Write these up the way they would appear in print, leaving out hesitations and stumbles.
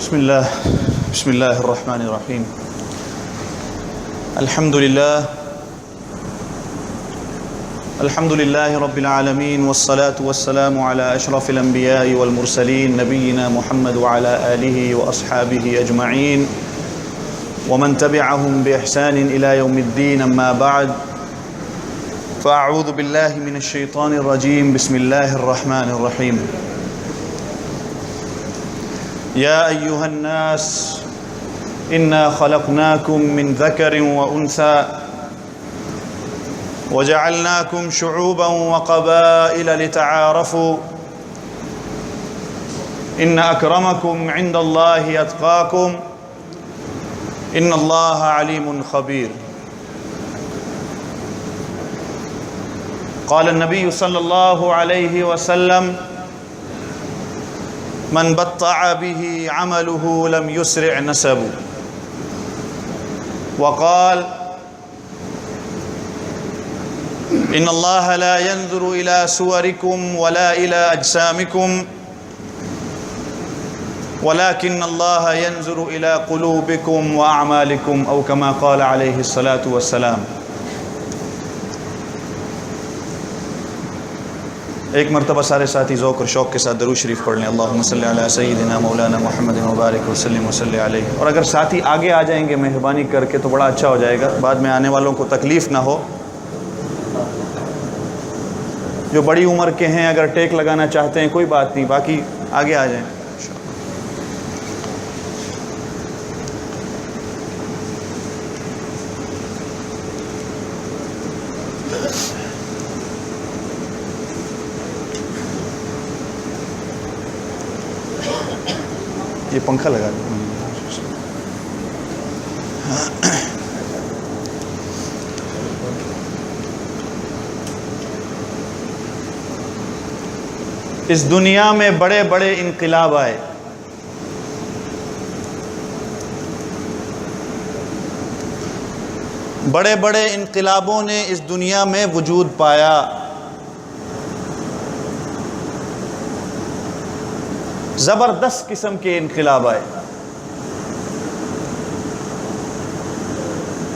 بسم الله الرحمن الرحيم. الحمد لله رب العالمين، والصلاة والسلام على أشرف الأنبياء والمرسلين نبينا محمد وعلى آله وأصحابه أجمعين ومن تبعهم بإحسان إلى يوم الدين. أما بعد، فأعوذ بالله من الشيطان الرجيم. بسم الله الرحمن الرحيم. يا أيها الناس إنا خلقناكم من ذكر وأنثى وجعلناكم شعوبا وقبائل لتعارفوا إن أكرمكم عند الله أتقاكم إن الله عليم خبير. قال النبي صلى الله عليه وسلم: من بطع به عمله لم يسرع نسبه. وقال: إن الله لا ينظر إلى صوركم ولا إلى أجسامكم ولكن الله ينظر إلى قلوبكم وأعمالكم، أو كما قال عليه الصلاة والسلام. ایک مرتبہ سارے ساتھی ذوق اور شوق کے ساتھ درود شریف پڑھ لیں. اللہم صلی علی سیدنا مولانا محمد وبارک وسلم وصلی علیہ. اور اگر ساتھی آگے آ جائیں گے مہربانی کر کے تو بڑا اچھا ہو جائے گا، بعد میں آنے والوں کو تکلیف نہ ہو. جو بڑی عمر کے ہیں اگر ٹیک لگانا چاہتے ہیں کوئی بات نہیں، باقی آگے آ جائیں. یہ پنکھا لگا دیں. اس دنیا میں بڑے بڑے انقلاب آئے. بڑے بڑے انقلابوں نے اس دنیا میں وجود پایا. زبردست قسم کے انقلاب آئے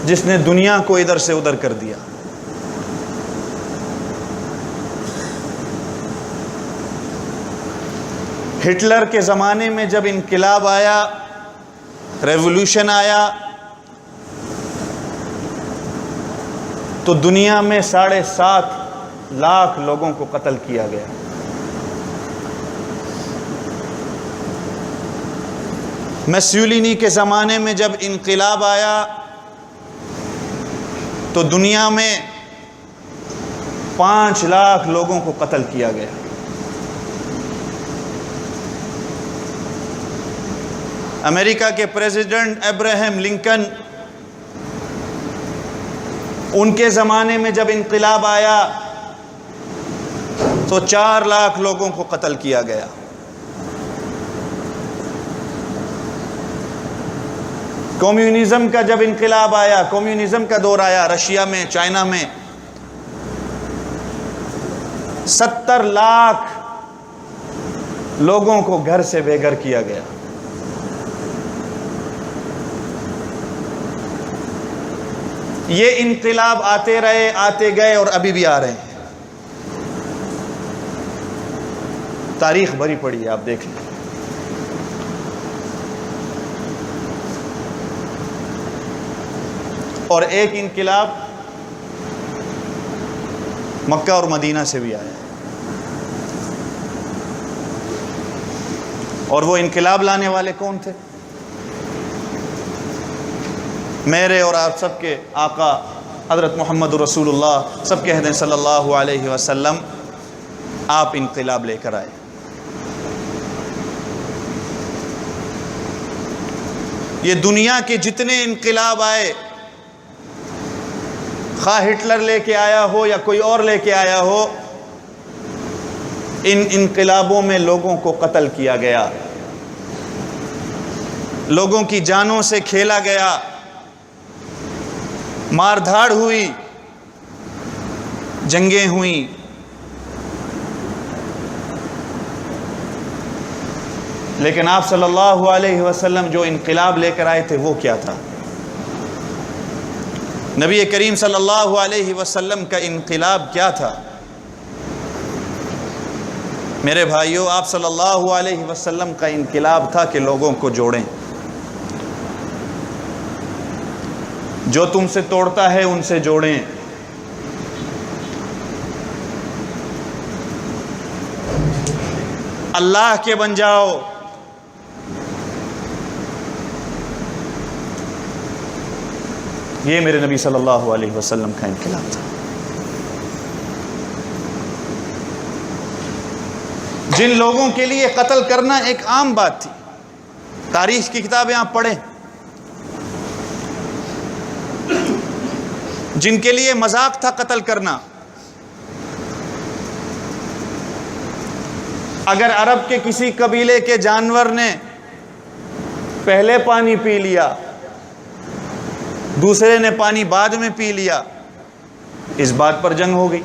جس نے دنیا کو ادھر سے ادھر کر دیا. ہٹلر کے زمانے میں جب انقلاب آیا، ریولوشن آیا، تو دنیا میں 7.5 لاکھ لوگوں کو قتل کیا گیا. میسولینی کے زمانے میں جب انقلاب آیا تو دنیا میں 5 لاکھ لوگوں کو قتل کیا گیا. امریکہ کے پریزیڈنٹ ابراہیم لنکن، ان کے زمانے میں جب انقلاب آیا تو 4 لاکھ لوگوں کو قتل کیا گیا. کمیونزم کا جب انقلاب آیا، کمیونزم کا دور آیا رشیا میں، چائنا میں، 70 لاکھ لوگوں کو گھر سے بے گھر کیا گیا. یہ انقلاب آتے رہے، آتے گئے اور ابھی بھی آ رہے ہیں. تاریخ بھری پڑی ہے، آپ دیکھ لیں. اور ایک انقلاب مکہ اور مدینہ سے بھی آیا، اور وہ انقلاب لانے والے کون تھے؟ میرے اور آپ سب کے آقا حضرت محمد رسول اللہ، سب کہہ دیں صلی اللہ علیہ وسلم. آپ انقلاب لے کر آئے. یہ دنیا کے جتنے انقلاب آئے، خواہ ہٹلر لے کے آیا ہو یا کوئی اور لے کے آیا ہو، ان انقلابوں میں لوگوں کو قتل کیا گیا، لوگوں کی جانوں سے کھیلا گیا، مار دھاڑ ہوئی، جنگیں ہوئیں. لیکن آپ صلی اللہ علیہ وسلم جو انقلاب لے کر آئے تھے وہ کیا تھا؟ نبی کریم صلی اللہ علیہ وسلم کا انقلاب کیا تھا؟ میرے بھائیوں، آپ صلی اللہ علیہ وسلم کا انقلاب تھا کہ لوگوں کو جوڑیں. جو تم سے توڑتا ہے ان سے جوڑیں. اللہ کے بن جاؤ. یہ میرے نبی صلی اللہ علیہ وسلم کا انقلاب تھا. جن لوگوں کے لیے قتل کرنا ایک عام بات تھی، تاریخ کی کتابیں آپ پڑھیں، جن کے لیے مذاق تھا قتل کرنا. اگر عرب کے کسی قبیلے کے جانور نے پہلے پانی پی لیا، دوسرے نے پانی بعد میں پی لیا، اس بات پر جنگ ہو گئی،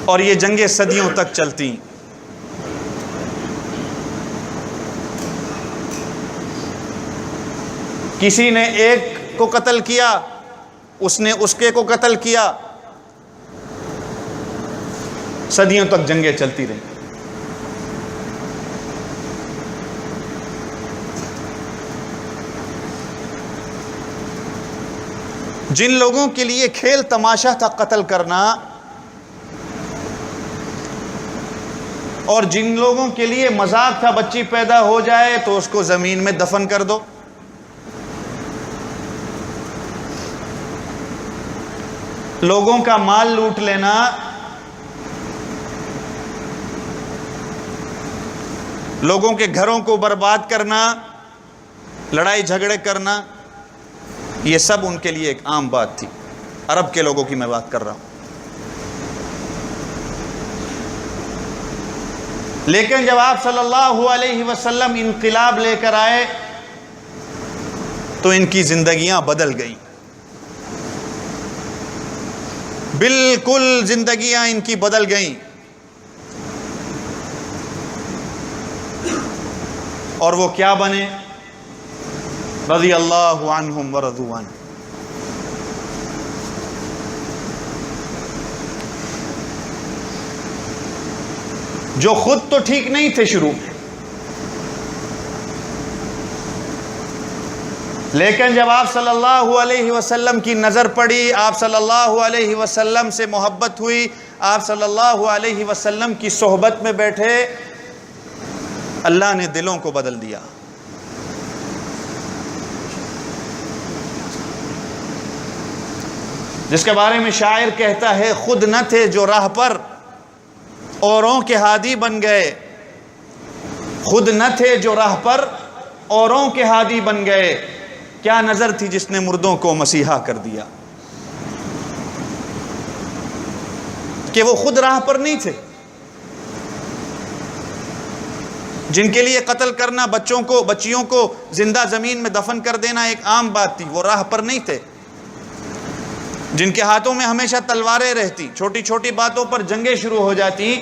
اور یہ جنگیں صدیوں تک چلتی. کسی نے ایک کو قتل کیا، اس نے اس کے کو قتل کیا، صدیوں تک جنگیں چلتی رہیں. جن لوگوں کے لیے کھیل تماشا تھا قتل کرنا، اور جن لوگوں کے لیے مذاق تھا بچی پیدا ہو جائے تو اس کو زمین میں دفن کر دو، لوگوں کا مال لوٹ لینا، لوگوں کے گھروں کو برباد کرنا، لڑائی جھگڑے کرنا، یہ سب ان کے لیے ایک عام بات تھی. عرب کے لوگوں کی میں بات کر رہا ہوں. لیکن جب آپ صلی اللہ علیہ وسلم انقلاب لے کر آئے تو ان کی زندگیاں بدل گئیں. بالکل زندگیاں ان کی بدل گئیں. اور وہ کیا بنے؟ رضی اللہ عنہم ورضوا عنہ. جو خود تو ٹھیک نہیں تھے شروع میں، لیکن جب آپ صلی اللہ علیہ وسلم کی نظر پڑی، آپ صلی اللہ علیہ وسلم سے محبت ہوئی، آپ صلی اللہ علیہ وسلم کی صحبت میں بیٹھے، اللہ نے دلوں کو بدل دیا. جس کے بارے میں شاعر کہتا ہے، خود نہ تھے جو راہ پر اوروں کے ہادی بن گئے. خود نہ تھے جو راہ پر اوروں کے ہادی بن گئے. کیا نظر تھی جس نے مردوں کو مسیحا کر دیا؟ کہ وہ خود راہ پر نہیں تھے. جن کے لیے قتل کرنا، بچیوں کو زندہ زمین میں دفن کر دینا ایک عام بات تھی، وہ راہ پر نہیں تھے. جن کے ہاتھوں میں ہمیشہ تلواریں رہتی، چھوٹی چھوٹی باتوں پر جنگیں شروع ہو جاتی.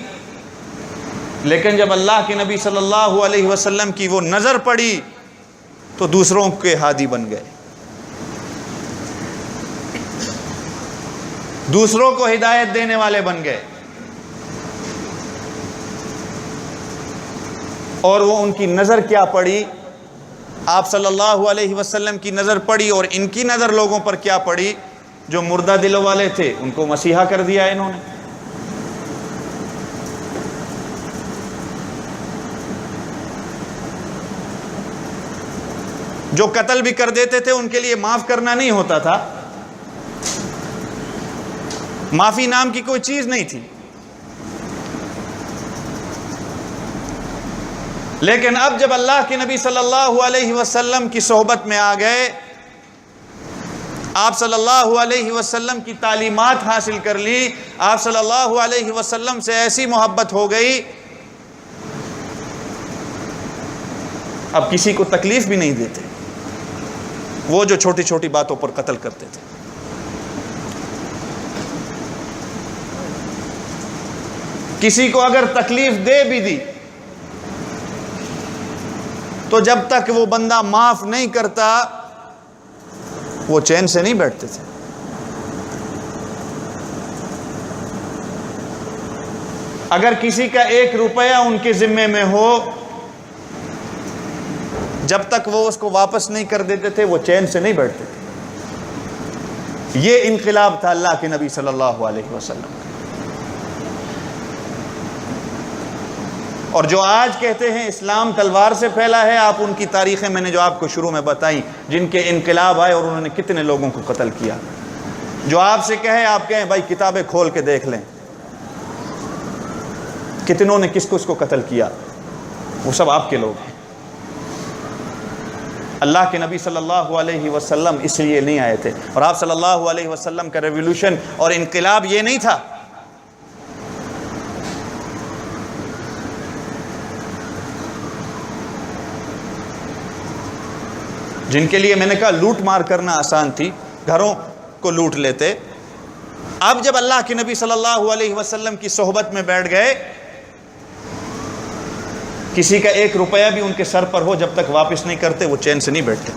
لیکن جب اللہ کے نبی صلی اللہ علیہ وسلم کی وہ نظر پڑی تو دوسروں کے ہادی بن گئے، دوسروں کو ہدایت دینے والے بن گئے. اور وہ ان کی نظر کیا پڑی؟ آپ صلی اللہ علیہ وسلم کی نظر پڑی، اور ان کی نظر لوگوں پر کیا پڑی؟ جو مردہ دلوں والے تھے ان کو مسیحا کر دیا انہوں نے. جو قتل بھی کر دیتے تھے ان کے لیے معاف کرنا نہیں ہوتا تھا، معافی نام کی کوئی چیز نہیں تھی. لیکن اب جب اللہ کے نبی صلی اللہ علیہ وسلم کی صحبت میں آ گئے، آپ صلی اللہ علیہ وسلم کی تعلیمات حاصل کر لی، آپ صلی اللہ علیہ وسلم سے ایسی محبت ہو گئی، اب کسی کو تکلیف بھی نہیں دیتے. وہ جو چھوٹی چھوٹی باتوں پر قتل کرتے تھے، کسی کو اگر تکلیف دے بھی دی تو جب تک وہ بندہ معاف نہیں کرتا وہ چین سے نہیں بیٹھتے تھے. اگر کسی کا 1 روپیہ ان کے ذمے میں ہو، جب تک وہ اس کو واپس نہیں کر دیتے تھے وہ چین سے نہیں بیٹھتے تھے. یہ انقلاب تھا اللہ کے نبی صلی اللہ علیہ وسلم. اور جو آج کہتے ہیں اسلام تلوار سے پھیلا ہے، آپ ان کی تاریخیں میں نے جو آپ کو شروع میں بتائیں، جن کے انقلاب آئے اور انہوں نے کتنے لوگوں کو قتل کیا. جو آپ سے کہے، آپ کہیں بھائی کتابیں کھول کے دیکھ لیں، کتنوں نے کس کو قتل کیا، وہ سب آپ کے لوگ ہیں. اللہ کے نبی صلی اللہ علیہ وسلم اس لیے نہیں آئے تھے. اور آپ صلی اللہ علیہ وسلم کا ریولوشن اور انقلاب یہ نہیں تھا. جن کے لیے میں نے کہا لوٹ مار کرنا آسان تھی، گھروں کو لوٹ لیتے. اب جب اللہ کے نبی صلی اللہ علیہ وسلم کی صحبت میں بیٹھ گئے، کسی کا 1 روپیہ بھی ان کے سر پر ہو، جب تک واپس نہیں کرتے وہ چین سے نہیں بیٹھتے.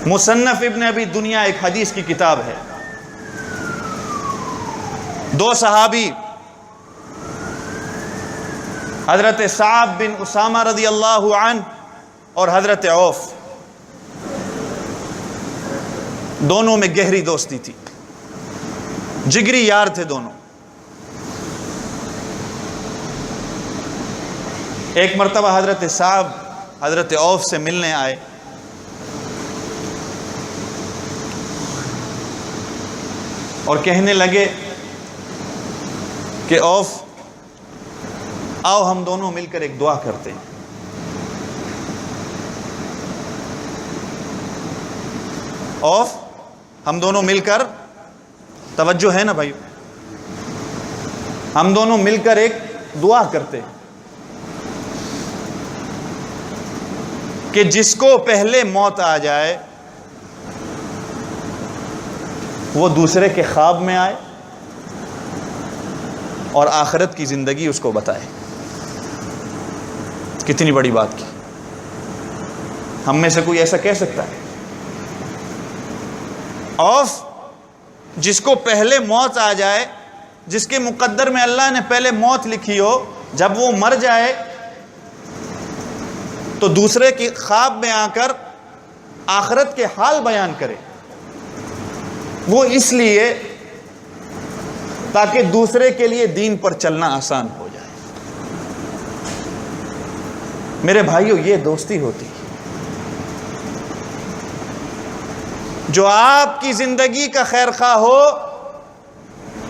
مصنف ابن ابی دنیا ایک حدیث کی کتاب ہے. 2 صحابی حضرت صعب بن اسامہ رضی اللہ عنہ اور حضرت عوف، دونوں میں گہری دوستی تھی، جگری یار تھے دونوں. ایک مرتبہ حضرت صعب حضرت عوف سے ملنے آئے. اور کہنے لگے کہ عوف آؤ ہم دونوں مل کر ایک دعا کرتے ہیں. عوف ہم دونوں مل کر، توجہ ہے نا بھائی، ہم دونوں مل کر ایک دعا کرتے ہیں کہ جس کو پہلے موت آ جائے وہ دوسرے کے خواب میں آئے اور آخرت کی زندگی اس کو بتائے. کتنی بڑی بات کی. ہم میں سے کوئی ایسا کہہ سکتا ہے؟ اور جس کو پہلے موت آ جائے، جس کے مقدر میں اللہ نے پہلے موت لکھی ہو، جب وہ مر جائے تو دوسرے کے خواب میں آ کر آخرت کے حال بیان کرے. وہ اس لیے تاکہ دوسرے کے لیے دین پر چلنا آسان ہو جائے. میرے بھائیوں، یہ دوستی ہوتی ہے جو آپ کی زندگی کا خیر خواہ ہو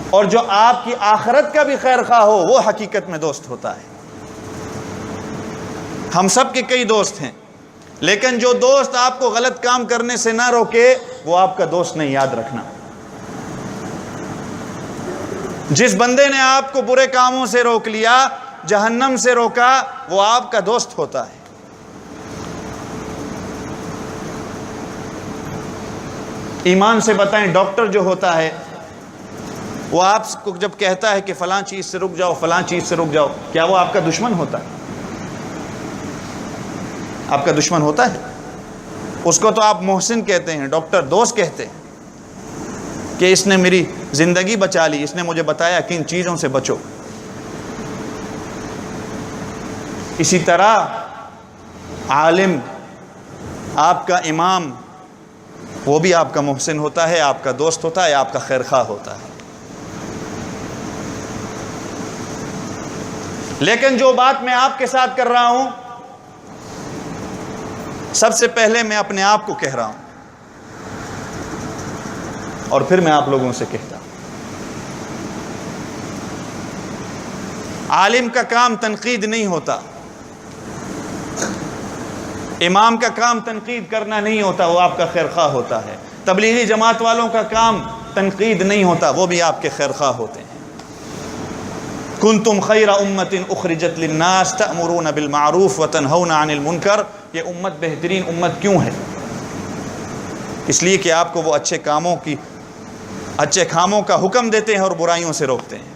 اور جو آپ کی آخرت کا بھی خیر خواہ ہو، وہ حقیقت میں دوست ہوتا ہے. ہم سب کے کئی دوست ہیں، لیکن جو دوست آپ کو غلط کام کرنے سے نہ روکے وہ آپ کا دوست نہیں. یاد رکھنا، جس بندے نے آپ کو برے کاموں سے روک لیا، جہنم سے روکا، وہ آپ کا دوست ہوتا ہے. ایمان سے بتائیں، ڈاکٹر جو ہوتا ہے وہ آپ کو جب کہتا ہے کہ فلاں چیز سے رک جاؤ، فلاں چیز سے رک جاؤ، کیا وہ آپ کا دشمن ہوتا ہے؟ آپ کا دشمن ہوتا ہے؟ اس کو تو آپ محسن کہتے ہیں، ڈاکٹر دوست کہتے ہیں کہ اس نے میری زندگی بچا لی، اس نے مجھے بتایا کن چیزوں سے بچو. اسی طرح عالم، آپ کا امام، وہ بھی آپ کا محسن ہوتا ہے، آپ کا دوست ہوتا ہے، آپ کا خیر خواہ ہوتا ہے. لیکن جو بات میں آپ کے ساتھ کر رہا ہوں، سب سے پہلے میں اپنے آپ کو کہہ رہا ہوں اور پھر میں آپ لوگوں سے کہتا ہوں. عالم کا کام تنقید نہیں ہوتا، امام کا کام تنقید کرنا نہیں ہوتا، وہ آپ کا خیر خواہ ہوتا ہے. تبلیغی جماعت والوں کا کام تنقید نہیں ہوتا، وہ بھی آپ کے خیر خواہ ہوتے ہیں. کنتم خیر امت اخرجت للناس تأمرون بالمعروف وتنہون عن المنکر. یہ امت بہترین امت کیوں ہے؟ اس لیے کہ آپ کو وہ اچھے کاموں کا حکم دیتے ہیں اور برائیوں سے روکتے ہیں.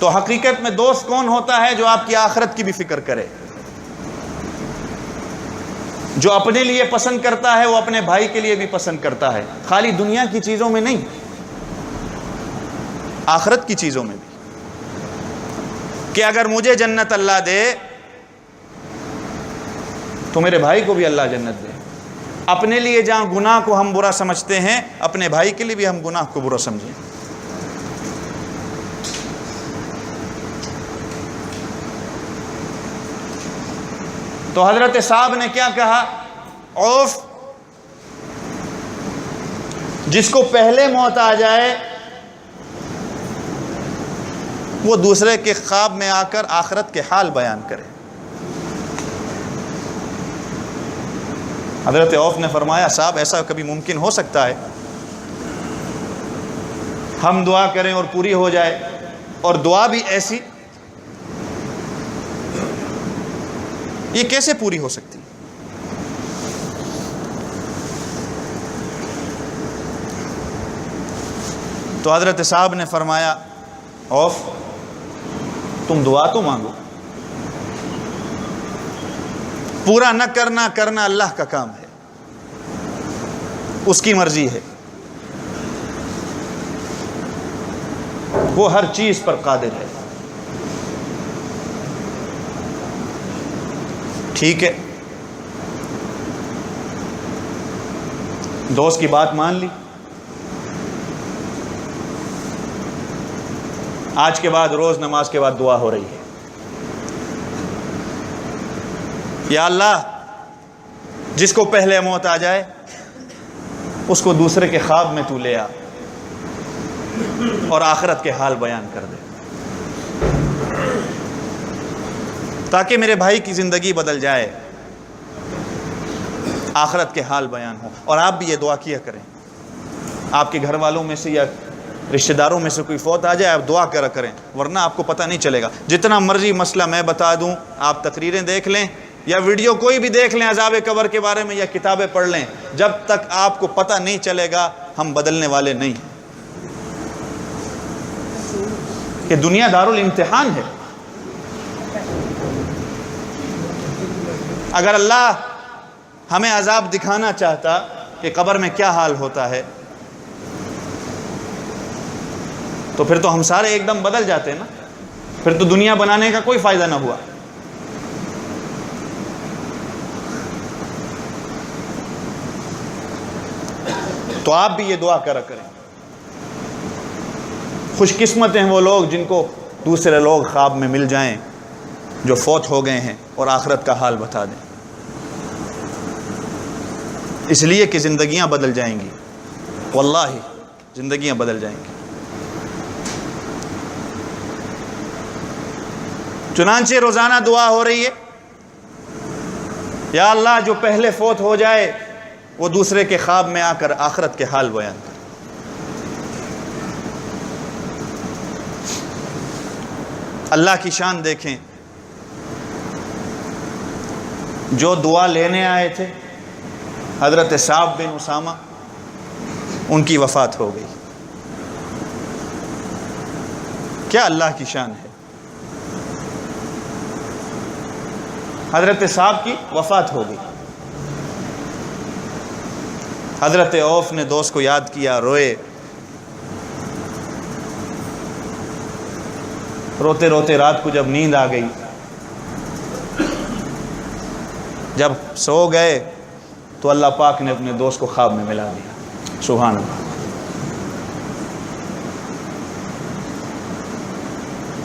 تو حقیقت میں دوست کون ہوتا ہے؟ جو آپ کی آخرت کی بھی فکر کرے، جو اپنے لیے پسند کرتا ہے وہ اپنے بھائی کے لیے بھی پسند کرتا ہے، خالی دنیا کی چیزوں میں نہیں، آخرت کی چیزوں میں بھی، کہ اگر مجھے جنت اللہ دے تو میرے بھائی کو بھی اللہ جنت دے۔ اپنے لیے جہاں گناہ کو ہم برا سمجھتے ہیں، اپنے بھائی کے لیے بھی ہم گناہ کو برا سمجھیں۔ تو حضرت صاحب نے کیا کہا؟ عوف، جس کو پہلے موت آ جائے وہ دوسرے کے خواب میں آ کر آخرت کے حال بیان کرے۔ حضرت عوف نے فرمایا صاحب ایسا کبھی ممکن ہو سکتا ہے؟ ہم دعا کریں اور پوری ہو جائے، اور دعا بھی ایسی، یہ کیسے پوری ہو سکتی؟ تو حضرت صاحب نے فرمایا عوف تم دعا تو مانگو، پورا نہ کرنا اللہ کا کام ہے، اس کی مرضی ہے، وہ ہر چیز پر قادر ہے۔ ٹھیک ہے، دوست کی بات مان لی۔ آج کے بعد روز نماز کے بعد دعا ہو رہی ہے، یا اللہ جس کو پہلے موت آ جائے اس کو دوسرے کے خواب میں تو لے آ اور آخرت کے حال بیان کر دے، تاکہ میرے بھائی کی زندگی بدل جائے، آخرت کے حال بیان ہو۔ اور آپ بھی یہ دعا کیا کریں، آپ کے گھر والوں میں سے یا رشتہ داروں میں سے کوئی فوت آ جائے آپ دعا کرا کریں، ورنہ آپ کو پتہ نہیں چلے گا۔ جتنا مرضی مسئلہ میں بتا دوں، آپ تقریریں دیکھ لیں یا ویڈیو کوئی بھی دیکھ لیں عذاب قبر کے بارے میں، یا کتابیں پڑھ لیں، جب تک آپ کو پتہ نہیں چلے گا ہم بدلنے والے نہیں ہیں، کہ دنیا دارالامتحان ہے۔ اگر اللہ ہمیں عذاب دکھانا چاہتا کہ قبر میں کیا حال ہوتا ہے تو پھر تو ہم سارے ایک دم بدل جاتے نا، پھر تو دنیا بنانے کا کوئی فائدہ نہ ہوا۔ تو آپ بھی یہ دعا کرا کریں۔ خوش قسمت ہیں وہ لوگ جن کو دوسرے لوگ خواب میں مل جائیں جو فوت ہو گئے ہیں اور آخرت کا حال بتا دیں، اس لیے کہ زندگیاں بدل جائیں گی، واللہ زندگیاں بدل جائیں گی۔ چنانچہ روزانہ دعا ہو رہی ہے، یا اللہ جو پہلے فوت ہو جائے وہ دوسرے کے خواب میں آ کر آخرت کے حال بیان کرے۔ اللہ کی شان دیکھیں، جو دعا لینے آئے تھے حضرت صعب بن اسامہ، ان کی وفات ہو گئی۔ کیا اللہ کی شان ہے! حضرت صاحب کی وفات ہو گئی۔ حضرت عوف نے دوست کو یاد کیا، روئے، روتے روتے رات کو جب نیند آ گئی، جب سو گئے تو اللہ پاک نے اپنے دوست کو خواب میں ملا دیا۔ سبحان اللہ۔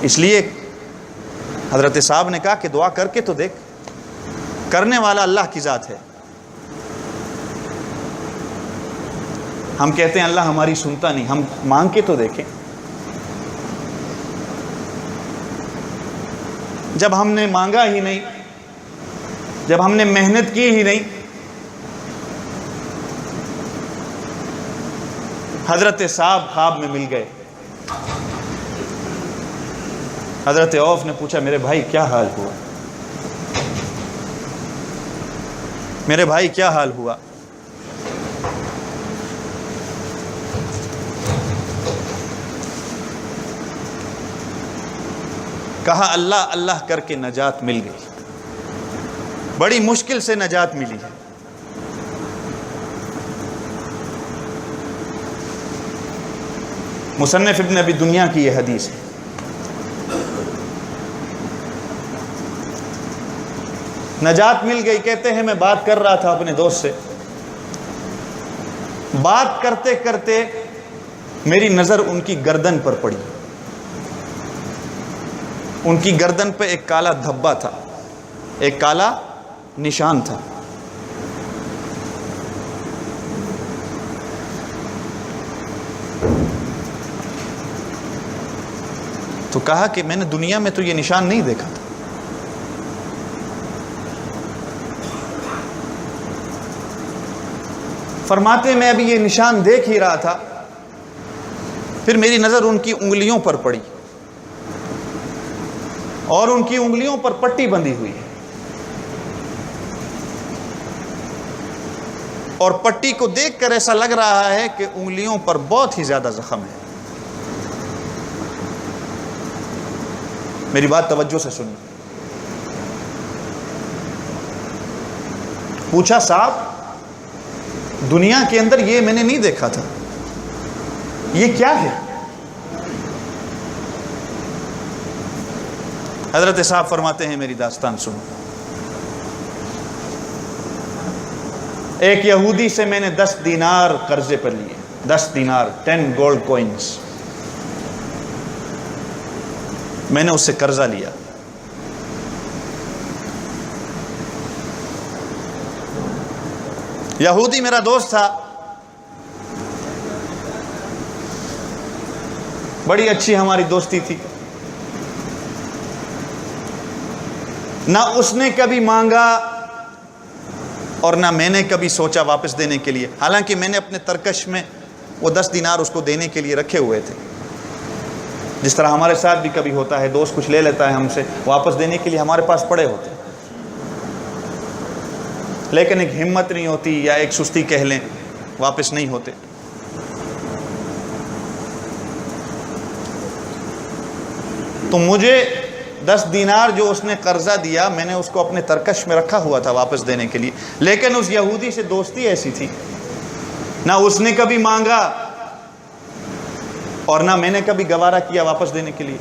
اس لیے حضرت صاحب نے کہا کہ دعا کر کے تو دیکھ، کرنے والا اللہ کی ذات ہے۔ ہم کہتے ہیں اللہ ہماری سنتا نہیں، ہم مانگ کے تو دیکھیں۔ جب ہم نے مانگا ہی نہیں، جب ہم نے محنت کی ہی نہیں، حضرت صاحب خواب میں مل گئے۔ حضرت عوف نے پوچھا میرے بھائی کیا حال ہوا؟ میرے بھائی کیا حال ہوا؟ کہا اللہ اللہ کر کے نجات مل گئی، بڑی مشکل سے نجات ملی ہے۔ مصنف ابن ابی دنیا کی یہ حدیث ہے۔ نجات مل گئی، کہتے ہیں میں بات کر رہا تھا اپنے دوست سے، بات کرتے کرتے میری نظر ان کی گردن پر پڑی۔ ان کی گردن پہ ایک کالا دھبا تھا، ایک کالا نشان تھا۔ تو کہا کہ میں نے دنیا میں تو یہ نشان نہیں دیکھا تھا۔ فرماتے میں ابھی یہ نشان دیکھ ہی رہا تھا، پھر میری نظر ان کی انگلیوں پر پڑی، اور ان کی انگلیوں پر پٹی بندھی ہوئی ہے، اور پٹی کو دیکھ کر ایسا لگ رہا ہے کہ انگلیوں پر بہت ہی زیادہ زخم ہے۔ میری بات توجہ سے سنیں۔ پوچھا صاحب دنیا کے اندر یہ میں نے نہیں دیکھا تھا، یہ کیا ہے؟ حضرت صاحب فرماتے ہیں میری داستان سنو۔ ایک یہودی سے میں نے 10 دینار قرضے پر لیے، 10 دینار 10 گولڈ کوئنز میں نے اس سے قرضہ لیا۔ یہودی میرا دوست تھا، بڑی اچھی ہماری دوستی تھی، نہ اس نے کبھی مانگا اور نہ میں نے کبھی سوچا واپس دینے کے لیے، حالانکہ میں نے اپنے ترکش میں وہ 10 دینار اس کو دینے کے لیے رکھے ہوئے تھے، جس طرح ہمارے ساتھ بھی کبھی ہوتا ہے، دوست کچھ لے لیتا ہے ہم سے، واپس دینے کے لیے ہمارے پاس پڑے ہوتے ہیں، لیکن ایک ہمت نہیں ہوتی یا ایک سستی کہہ لیں، واپس نہیں ہوتے۔ تو مجھے 10 دینار جو اس نے قرضہ دیا، میں نے اس کو اپنے ترکش میں رکھا ہوا تھا واپس دینے کے لیے، لیکن اس یہودی سے دوستی ایسی تھی، نہ اس نے کبھی مانگا اور نہ میں نے کبھی گوارا کیا واپس دینے کے لیے۔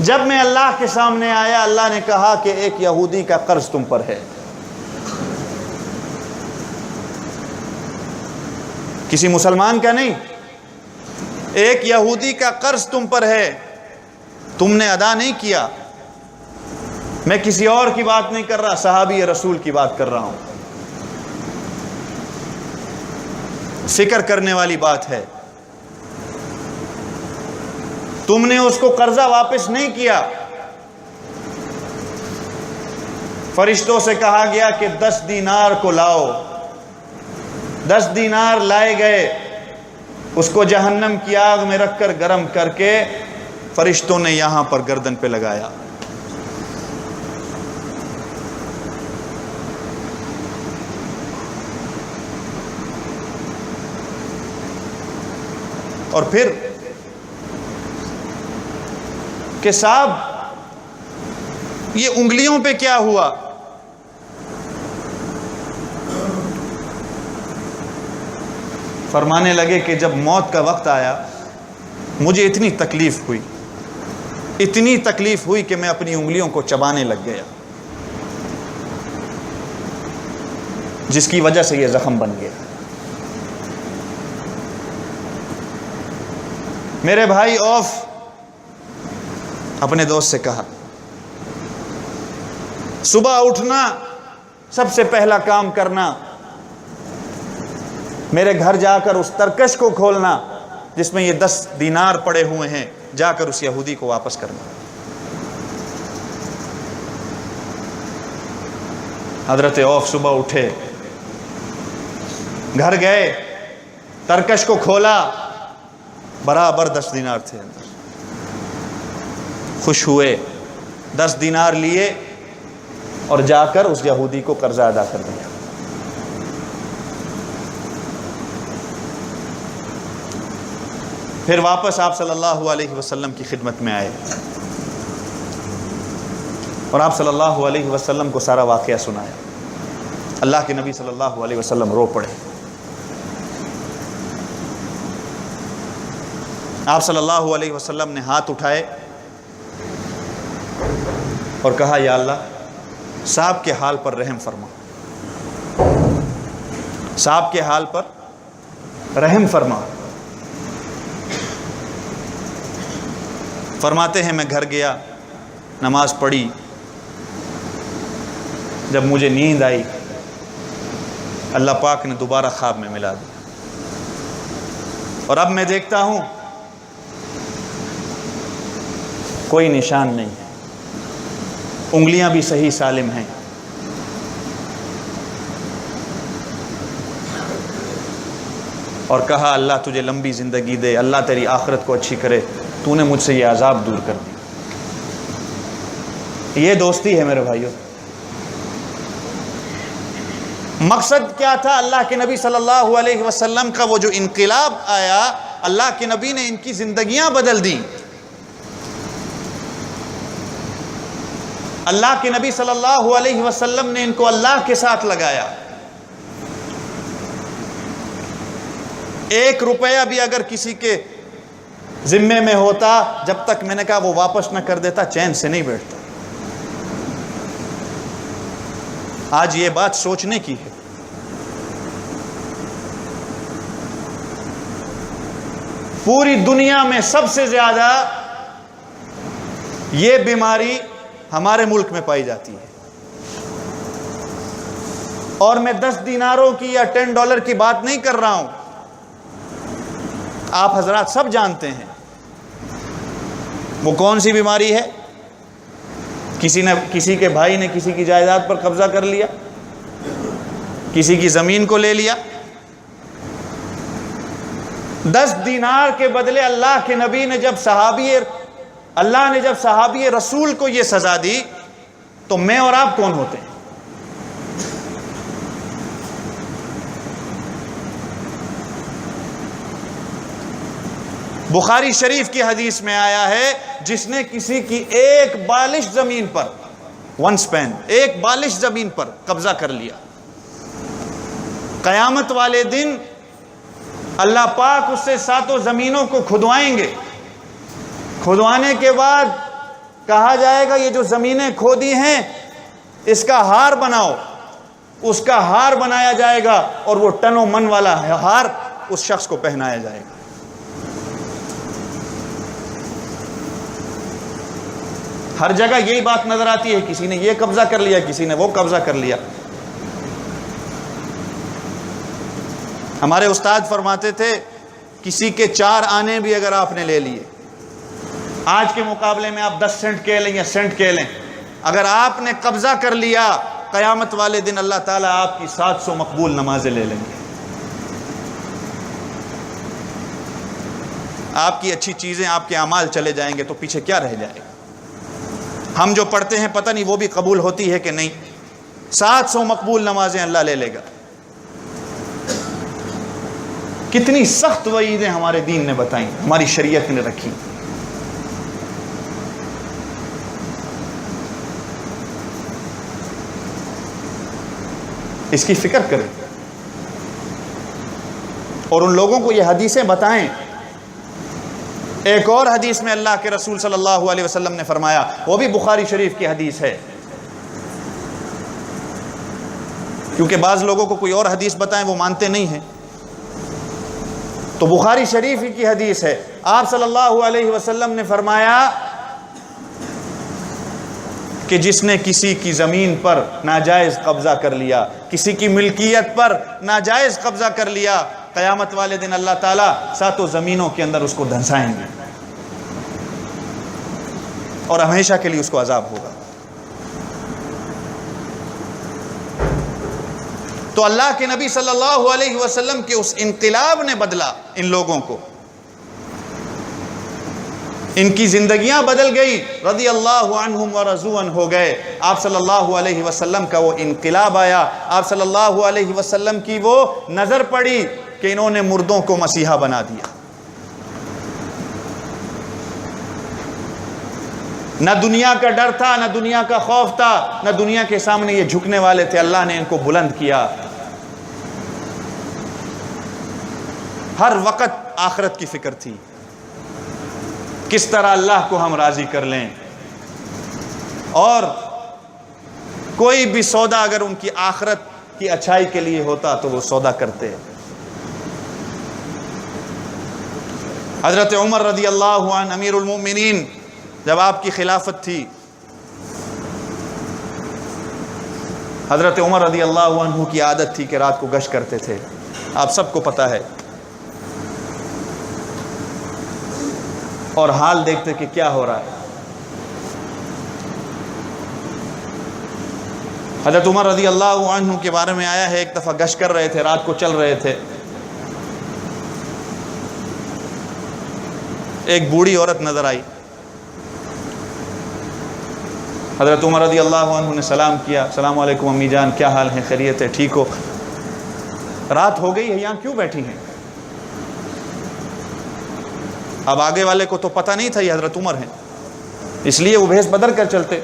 جب میں اللہ کے سامنے آیا، اللہ نے کہا کہ ایک یہودی کا قرض تم پر ہے، کسی مسلمان کا نہیں، ایک یہودی کا قرض تم پر ہے، تم نے ادا نہیں کیا۔ میں کسی اور کی بات نہیں کر رہا، صحابی رسول کی بات کر رہا ہوں۔ فکر کرنے والی بات ہے، تم نے اس کو قرضہ واپس نہیں کیا۔ فرشتوں سے کہا گیا کہ 10 دینار کو لاؤ، 10 دینار لائے گئے، اس کو جہنم کی آگ میں رکھ کر گرم کر کے فرشتوں نے یہاں پر گردن پہ لگایا۔ اور پھر کہ صاحب یہ انگلیوں پہ کیا ہوا؟ فرمانے لگے کہ جب موت کا وقت آیا مجھے اتنی تکلیف ہوئی کہ میں اپنی انگلیوں کو چبانے لگ گیا، جس کی وجہ سے یہ زخم بن گیا۔ میرے بھائی اوف اپنے دوست سے کہا، صبح اٹھنا، سب سے پہلا کام کرنا، میرے گھر جا کر اس ترکش کو کھولنا جس میں یہ 10 دینار پڑے ہوئے ہیں، جا کر اس یہودی کو واپس کرنا۔ حضرت عوف صبح اٹھے، گھر گئے، ترکش کو کھولا، برابر 10 دینار تھے اندر۔ خوش ہوئے، 10 دینار لیے اور جا کر اس یہودی کو قرضہ ادا کر دیا۔ پھر واپس آپ صلی اللہ علیہ وسلم کی خدمت میں آئے اور آپ صلی اللہ علیہ وسلم کو سارا واقعہ سنایا۔ اللہ کے نبی صلی اللہ علیہ وسلم رو پڑے۔ آپ صلی اللہ علیہ وسلم نے ہاتھ اٹھائے اور کہا یا اللہ صاحب کے حال پر رحم فرما، صاحب کے حال پر رحم فرما۔ فرماتے ہیں میں گھر گیا، نماز پڑھی، جب مجھے نیند آئی اللہ پاک نے دوبارہ خواب میں ملا دیا، اور اب میں دیکھتا ہوں کوئی نشان نہیں ہے، انگلیاں بھی صحیح سالم ہیں۔ اور کہا اللہ تجھے لمبی زندگی دے، اللہ تیری آخرت کو اچھی کرے، تو نے مجھ سے یہ عذاب دور کر دی۔ یہ دوستی ہے میرے بھائیوں۔ مقصد کیا تھا اللہ کے نبی صلی اللہ علیہ وسلم کا؟ وہ جو انقلاب آیا، اللہ کے نبی نے ان کی زندگیاں بدل دی۔ اللہ کے نبی صلی اللہ علیہ وسلم نے ان کو اللہ کے ساتھ لگایا۔ 1 روپیہ بھی اگر کسی کے ذمے میں ہوتا، جب تک میں نے کہا وہ واپس نہ کر دیتا چین سے نہیں بیٹھتا۔ آج یہ بات سوچنے کی ہے۔ پوری دنیا میں سب سے زیادہ یہ بیماری ہمارے ملک میں پائی جاتی ہے، اور میں 10 دیناروں کی یا $10 کی بات نہیں کر رہا ہوں، آپ حضرات سب جانتے ہیں وہ کون سی بیماری ہے۔ کسی کے بھائی نے کسی کی جائیداد پر قبضہ کر لیا، کسی کی زمین کو لے لیا، 10 دینار کے بدلے اللہ کے نبی نے جب صحابی رسول کو یہ سزا دی تو میں اور آپ کون ہوتے ہیں؟ بخاری شریف کی حدیث میں آیا ہے جس نے کسی کی 1 بالش زمین پر، 1 سپین، 1 بالش زمین پر قبضہ کر لیا، قیامت والے دن اللہ پاک اس سے 7 زمینوں کو کھدوائیں گے۔ کھدوانے کے بعد کہا جائے گا یہ جو زمینیں کھودی ہیں اس کا ہار بناؤ، اس کا ہار بنایا جائے گا، اور وہ ٹن و من والا ہار اس شخص کو پہنایا جائے گا۔ ہر جگہ یہی بات نظر آتی ہے، کسی نے یہ قبضہ کر لیا، کسی نے وہ قبضہ کر لیا۔ ہمارے استاد فرماتے تھے کسی کے 4 آنے بھی اگر آپ نے لے لیے، آج کے مقابلے میں آپ 10 سینٹ کہہ لیں یا سینٹ کہہ لیں، اگر آپ نے قبضہ کر لیا، قیامت والے دن اللہ تعالیٰ آپ کی 700 مقبول نمازیں لے لیں گے۔ آپ کی اچھی چیزیں، آپ کے اعمال چلے جائیں گے تو پیچھے کیا رہ جائے گا؟ ہم جو پڑھتے ہیں پتہ نہیں وہ بھی قبول ہوتی ہے کہ نہیں۔ 700 مقبول نمازیں اللہ لے لے گا۔ کتنی سخت وعیدیں ہمارے دین نے بتائیں، ہماری شریعت نے رکھی۔ اس کی فکر کریں اور ان لوگوں کو یہ حدیثیں بتائیں۔ ایک اور حدیث میں اللہ کے رسول صلی اللہ علیہ وسلم نے فرمایا، وہ بھی بخاری شریف کی حدیث ہے، کیونکہ بعض لوگوں کو کوئی اور حدیث بتائیں وہ مانتے نہیں ہیں، تو بخاری شریف کی حدیث ہے۔ آپ صلی اللہ علیہ وسلم نے فرمایا کہ جس نے کسی کی زمین پر ناجائز قبضہ کر لیا، کسی کی ملکیت پر ناجائز قبضہ کر لیا، قیامت والے دن اللہ تعالیٰ 7 زمینوں کے اندر اس کو دھنسائیں گے اور ہمیشہ کے لیے اس کو عذاب ہوگا۔ تو اللہ کے نبی صلی اللہ علیہ وسلم کے اس انقلاب نے بدلا ان لوگوں کو، ان کی زندگیاں بدل گئی، رضی اللہ عنہم ورضوا عنہ ہو گئے۔ آپ صلی اللہ علیہ وسلم کا وہ انقلاب آیا، آپ صلی اللہ علیہ وسلم کی وہ نظر پڑی کہ انہوں نے مردوں کو مسیحا بنا دیا۔ نہ دنیا کا ڈر تھا، نہ دنیا کا خوف تھا، نہ دنیا کے سامنے یہ جھکنے والے تھے. اللہ نے ان کو بلند کیا. ہر وقت آخرت کی فکر تھی، کس طرح اللہ کو ہم راضی کر لیں. اور کوئی بھی سودا اگر ان کی آخرت کی اچھائی کے لیے ہوتا تو وہ سودا کرتے. حضرت عمر رضی اللہ عنہ امیر المؤمنین، جب آپ کی خلافت تھی، حضرت عمر رضی اللہ عنہ کی عادت تھی کہ رات کو گشت کرتے تھے. آپ سب کو پتہ ہے. اور حال دیکھتے کہ کیا ہو رہا ہے. حضرت عمر رضی اللہ عنہ کے بارے میں آیا ہے، ایک دفعہ گشت کر رہے تھے، رات کو چل رہے تھے. ایک بوڑھی عورت نظر آئی. حضرت عمر رضی اللہ عنہ نے سلام کیا، السلام علیکم امی جان، کیا حال ہے، خیریت ہے، ٹھیک ہو؟ رات ہو گئی ہے، یہاں کیوں بیٹھی ہیں؟ اب آگے والے کو تو پتہ نہیں تھا یہ حضرت عمر ہیں، اس لیے وہ بھیس بدل کر چلتے.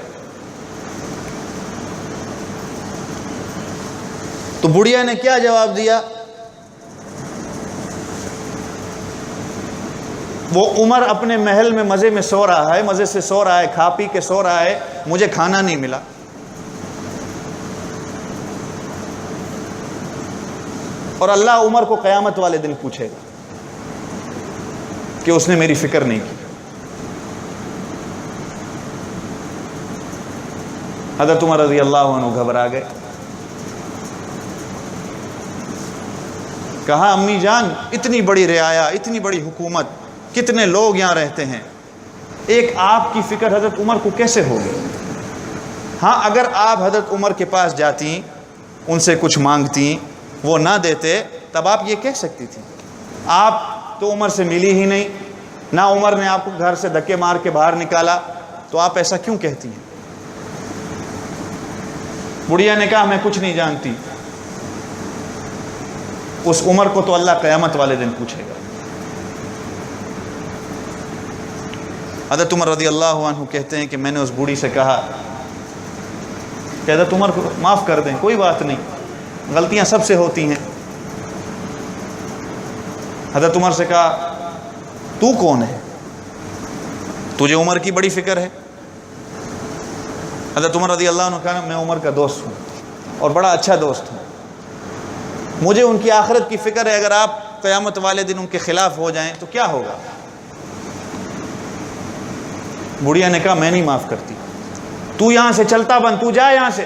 تو بڑھیا نے کیا جواب دیا؟ وہ عمر اپنے محل میں مزے میں سو رہا ہے، مزے سے سو رہا ہے، کھا پی کے سو رہا ہے، مجھے کھانا نہیں ملا. اور اللہ عمر کو قیامت والے دن پوچھے گا کہ اس نے میری فکر نہیں کی. حضرت عمر رضی اللہ عنہ گھبرا گئے. کہا امی جان، اتنی بڑی رعایا، اتنی بڑی حکومت، کتنے لوگ یہاں رہتے ہیں، ایک آپ کی فکر حضرت عمر کو کیسے ہوگی؟ ہاں اگر آپ حضرت عمر کے پاس جاتی، ان سے کچھ مانگتی، وہ نہ دیتے، تب آپ یہ کہہ سکتی تھی. آپ تو عمر سے ملی ہی نہیں، نہ عمر نے آپ کو گھر سے دھکے مار کے باہر نکالا، تو آپ ایسا کیوں کہتی ہیں؟ بڑھیا نے کہا میں کچھ نہیں جانتی. اس عمر کو تو اللہ قیامت والے دن پوچھے گا. حضرت عمر رضی اللہ عنہ کہتے ہیں کہ میں نے اس بوڑھی سے کہا کہ حضرت عمر کو معاف کر دیں، کوئی بات نہیں، غلطیاں سب سے ہوتی ہیں. حضرت عمر سے کہا تو کون ہے؟ تجھے عمر کی بڑی فکر ہے. حضرت عمر رضی اللہ عنہ کہا میں عمر کا دوست ہوں اور بڑا اچھا دوست ہوں، مجھے ان کی آخرت کی فکر ہے، اگر آپ قیامت والے دن ان کے خلاف ہو جائیں تو کیا ہوگا؟ بڑھیا نے کہا میں نہیں معاف کرتی، تو یہاں سے چلتا بن، تو جا یہاں سے.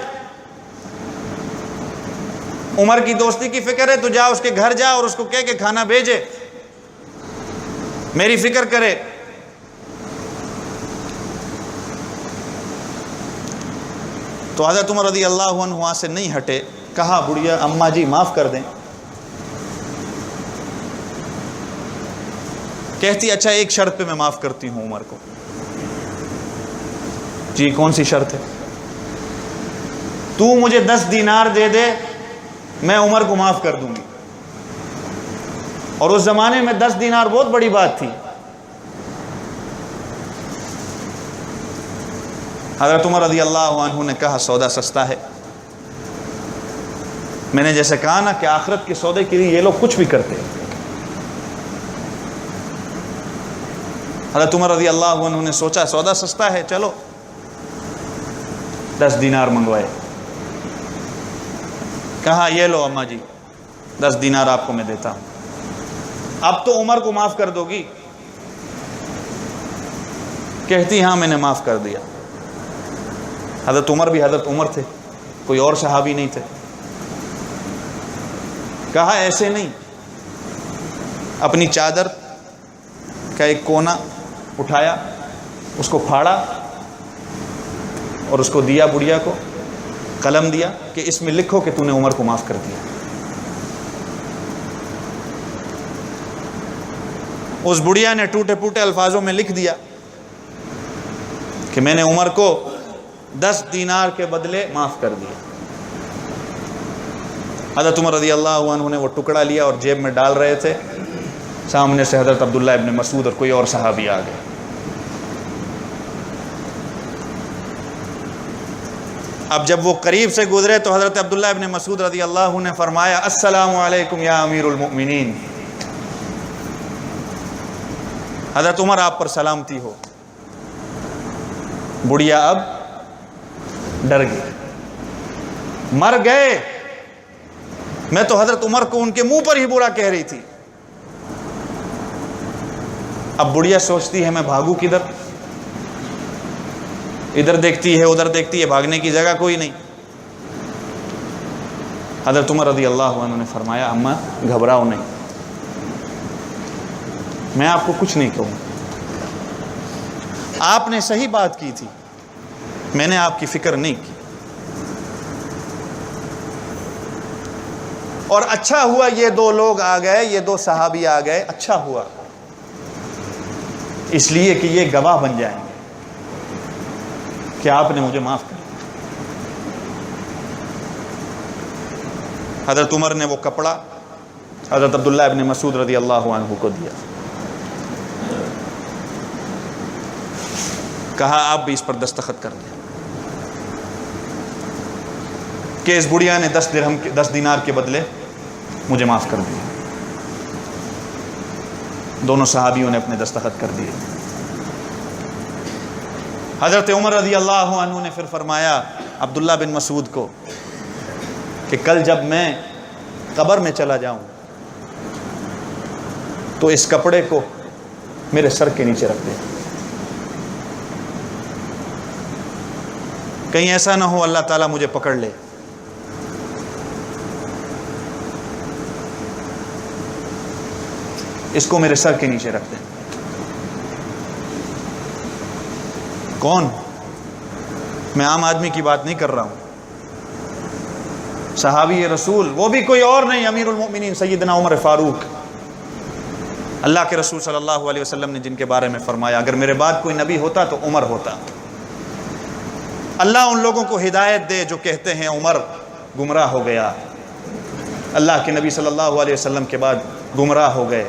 عمر کی دوستی کی فکر ہے تو جا اس کے گھر جا اور اس کو کہہ کہ کھانا بھیجے، میری فکر کرے. تو حضرت عمر رضی اللہ عنہ وہاں سے نہیں ہٹے. کہا بڑھیا اماں جی معاف کر دیں. کہتی اچھا ایک شرط پہ میں معاف کرتی ہوں عمر کو. جی کون سی شرط ہے؟ تو مجھے 10 دینار دے دے، میں عمر کو معاف کر دوں گی. اور اس زمانے میں 10 دینار بہت بڑی بات تھی. حضرت عمر رضی اللہ عنہ نے کہا سودا سستا ہے. میں نے جیسے کہا نا کہ آخرت کے سودے کے لیے یہ لوگ کچھ بھی کرتے. حضرت عمر رضی اللہ عنہ نے سوچا سودا سستا ہے، چلو 10 دینار منگوائے. کہا یہ لو اماں جی 10 دینار آپ کو میں دیتا ہوں، اب تو عمر کو معاف کر دو گی؟ کہتی ہاں میں نے معاف کر دیا. حضرت عمر بھی حضرت عمر تھے، کوئی اور صحابی نہیں تھے. کہا ایسے نہیں. اپنی چادر کا ایک کونا اٹھایا، اس کو پھاڑا اور اس کو دیا بڑھیا کو، قلم دیا کہ اس میں لکھو کہ تو نے عمر کو معاف کر دیا. اس بڑھیا نے ٹوٹے پوٹے الفاظوں میں لکھ دیا کہ میں نے عمر کو 10 دینار کے بدلے معاف کر دیا. حضرت عمر رضی اللہ عنہ نے وہ ٹکڑا لیا اور جیب میں ڈال رہے تھے، سامنے سے حضرت عبداللہ ابن مسعود اور کوئی اور صحابی آ گئے. اب جب وہ قریب سے گزرے تو حضرت عبداللہ ابن مسعود رضی اللہ عنہ نے فرمایا السلام علیکم یا امیر المؤمنین، حضرت عمر آپ پر سلامتی ہو۔ بڑھیا اب ڈر گئی، مر گئے، میں تو حضرت عمر کو ان کے منہ پر ہی برا کہہ رہی تھی۔ اب بڑھیا سوچتی ہے میں بھاگوں کدھر، ادھر دیکھتی ہے ادھر دیکھتی ہے، بھاگنے کی جگہ کوئی نہیں۔ حضرت عمر رضی اللہ عنہ نے فرمایا اماں گھبراؤ نہیں، میں آپ کو کچھ نہیں کہوں، آپ نے صحیح بات کی تھی، میں نے آپ کی فکر نہیں کی، اور اچھا ہوا یہ دو لوگ آ گئے، یہ دو صحابی آ گئے، اچھا ہوا، اس لیے کہ یہ گواہ بن جائیں گے کہ آپ نے مجھے معاف کر۔ حضرت عمر نے وہ کپڑا حضرت عبداللہ ابن مسعود رضی اللہ عنہ کو دیا، کہا آپ بھی اس پر دستخط کر دیں کہ اس بڑھیا نے 10 دینار کے بدلے مجھے معاف کر دیا۔ دونوں صحابیوں نے اپنے دستخط کر دیے۔ حضرت عمر رضی اللہ عنہ نے پھر فرمایا عبداللہ بن مسعود کو کہ کل جب میں قبر میں چلا جاؤں تو اس کپڑے کو میرے سر کے نیچے رکھ دے، کہیں ایسا نہ ہو اللہ تعالیٰ مجھے پکڑ لے۔ اس کو میرے سر کے نیچے رکھ دیں۔ کون؟ میں عام آدمی کی بات نہیں کر رہا ہوں، صحابی رسول، وہ بھی کوئی اور نہیں، امیر المؤمنین سیدنا عمر فاروق۔ اللہ کے رسول صلی اللہ علیہ وسلم نے جن کے بارے میں فرمایا اگر میرے بعد کوئی نبی ہوتا تو عمر ہوتا۔ اللہ ان لوگوں کو ہدایت دے جو کہتے ہیں عمر گمراہ ہو گیا، اللہ کے نبی صلی اللہ علیہ وسلم کے بعد گمراہ ہو گئے،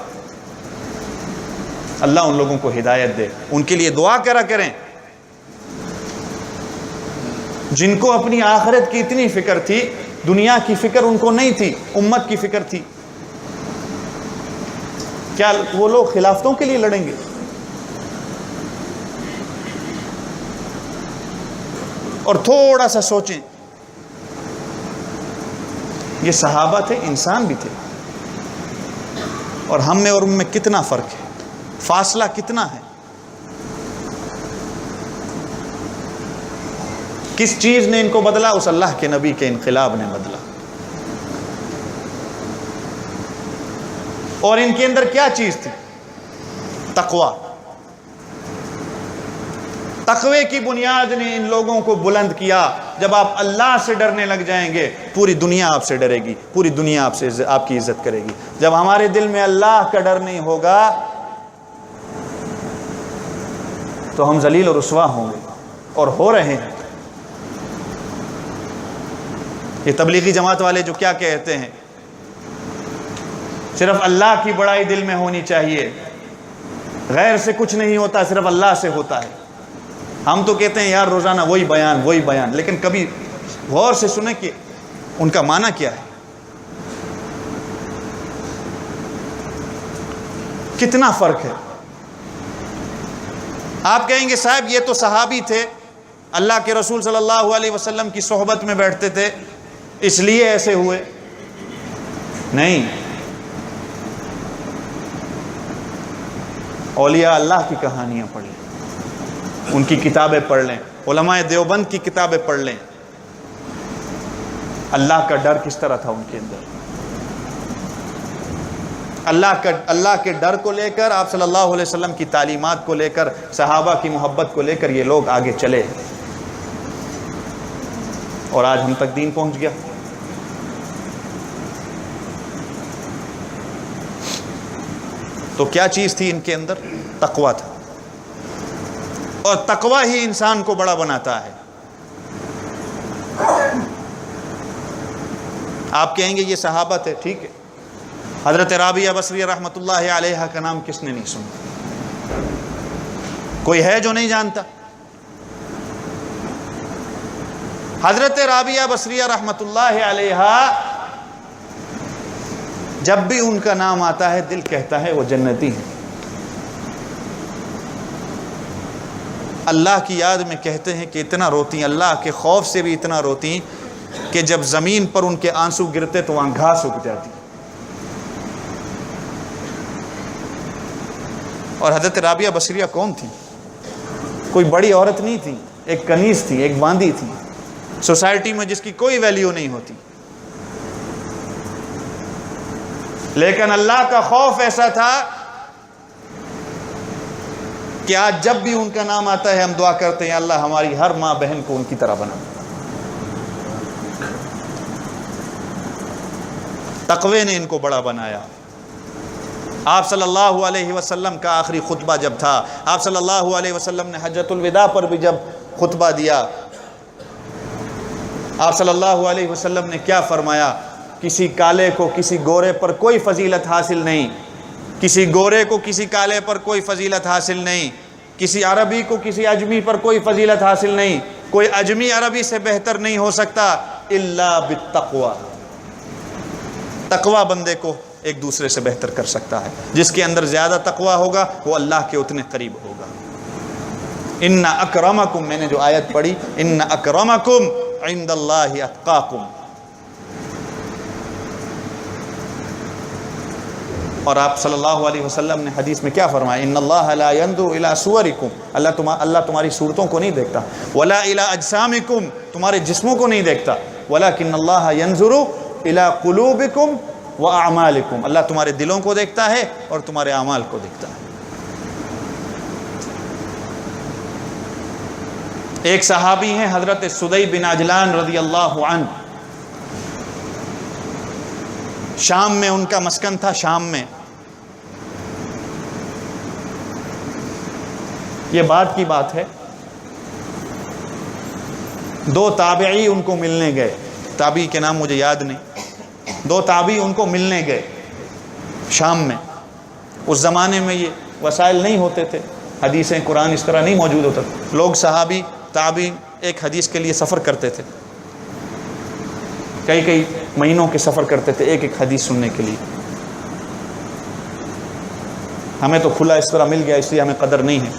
اللہ ان لوگوں کو ہدایت دے، ان کے لیے دعا کرا کریں جن کو اپنی آخرت کی اتنی فکر تھی، دنیا کی فکر ان کو نہیں تھی، امت کی فکر تھی۔ کیا وہ لوگ خلافتوں کے لیے لڑیں گے؟ اور تھوڑا سا سوچیں، یہ صحابہ تھے، انسان بھی تھے، اور ہم میں اور ان میں کتنا فرق ہے، فاصلہ کتنا ہے۔ کس چیز نے ان کو بدلا؟ اس اللہ کے نبی کے انقلاب نے بدلا۔ اور ان کے اندر کیا چیز تھی؟ تقوی۔ تقوی کی بنیاد نے ان لوگوں کو بلند کیا۔ جب آپ اللہ سے ڈرنے لگ جائیں گے پوری دنیا آپ سے ڈرے گی، پوری دنیا آپ کی عزت کرے گی۔ جب ہمارے دل میں اللہ کا ڈر نہیں ہوگا تو ہم ذلیل اور رسوا ہوں گے، اور ہو رہے ہیں۔ یہ تبلیغی جماعت والے جو کیا کہتے ہیں، صرف اللہ کی بڑائی دل میں ہونی چاہیے، غیر سے کچھ نہیں ہوتا، صرف اللہ سے ہوتا ہے۔ ہم تو کہتے ہیں یار روزانہ وہی بیان، لیکن کبھی غور سے سنیں کہ ان کا معنی کیا ہے، کتنا فرق ہے۔ آپ کہیں گے صاحب یہ تو صحابی تھے، اللہ کے رسول صلی اللہ علیہ وسلم کی صحبت میں بیٹھتے تھے اس لیے ایسے ہوئے۔ نہیں، اولیاء اللہ کی کہانیاں پڑھ لیں، ان کی کتابیں پڑھ لیں، علماء دیوبند کی کتابیں پڑھ لیں، اللہ کا ڈر کس طرح تھا ان کے اندر۔ اللہ کے ڈر کو لے کر، آپ صلی اللہ علیہ وسلم کی تعلیمات کو لے کر، صحابہ کی محبت کو لے کر یہ لوگ آگے چلے، اور آج ہم تک دین پہنچ گیا۔ تو کیا چیز تھی ان کے اندر؟ تقوی تھا، اور تقوی ہی انسان کو بڑا بناتا ہے۔ آپ کہیں گے یہ صحابہ تھے، ٹھیک ہے، حضرت رابعہ بصریہ رحمۃ اللہ علیہا کا نام کس نے نہیں سنا؟ کوئی ہے جو نہیں جانتا؟ حضرت رابعہ بصریہ رحمۃ اللہ علیہا جب بھی ان کا نام آتا ہے دل کہتا ہے وہ جنتی ہیں. اللہ کی یاد میں کہتے ہیں کہ اتنا روتی ہیں، اللہ کے خوف سے بھی اتنا روتی کہ جب زمین پر ان کے آنسو گرتے تو وہاں گھاس اگ جاتی. اور حضرت رابعہ بصریہ کون تھی؟ کوئی بڑی عورت نہیں تھی، ایک کنیز تھی، ایک باندی تھی، سوسائٹی میں جس کی کوئی ویلیو نہیں ہوتی. لیکن اللہ کا خوف ایسا تھا کہ آج جب بھی ان کا نام آتا ہے ہم دعا کرتے ہیں اللہ ہماری ہر ماں بہن کو ان کی طرح بنا. تقوی نے ان کو بڑا بنایا. آپ صلی اللہ علیہ وسلم کا آخری خطبہ جب تھا، آپ صلی اللہ علیہ وسلم نے حجۃ الوداع پر بھی جب خطبہ دیا، آپ صلی اللہ علیہ وسلم نے کیا فرمایا؟ کسی کالے کو کسی گورے پر کوئی فضیلت حاصل نہیں، کسی گورے کو کسی کالے پر کوئی فضیلت حاصل نہیں، کسی عربی کو کسی اجمی پر کوئی فضیلت حاصل نہیں، کوئی اجمی عربی سے بہتر نہیں ہو سکتا الا بالتقوی. تقوی بندے کو ایک دوسرے سے بہتر کر سکتا ہے. جس کے اندر زیادہ تقوی ہوگا وہ اللہ کے اتنے قریب ہوگا. ان اکرمکم، میں نے جو آیت پڑھی، ان اکرمکم عند اللہ اتقاکم. اور آپ صلی اللہ علیہ وسلم نے حدیث میں کیا فرمایا؟ ان اللہ لا ينظر الى صورکم، اللہ تمہاری صورتوں کو نہیں دیکھتا، ولا الى اجسامکم، تمہارے جسموں کو نہیں دیکھتا، ولکن اللہ ينظر الى قلوبکم واعمالکم، اللہ تمہارے دلوں کو دیکھتا ہے اور تمہارے اعمال کو دیکھتا ہے. ایک صحابی ہیں حضرت سدی بن عجلان رضی اللہ عنہ، شام میں ان کا مسکن تھا. شام میں یہ بات کی بات ہے، دو تابعی ان کو ملنے گئے. تابعی کے نام مجھے یاد نہیں. دو تابعی ان کو ملنے گئے شام میں. اس زمانے میں یہ وسائل نہیں ہوتے تھے، حدیثیں قرآن اس طرح نہیں موجود ہوتا. لوگ صحابی تابعی ایک حدیث کے لیے سفر کرتے تھے، کئی مہینوں کے سفر کرتے تھے ایک حدیث سننے کے لیے. ہمیں تو کھلا اس طرح مل گیا اس لیے ہمیں قدر نہیں ہے.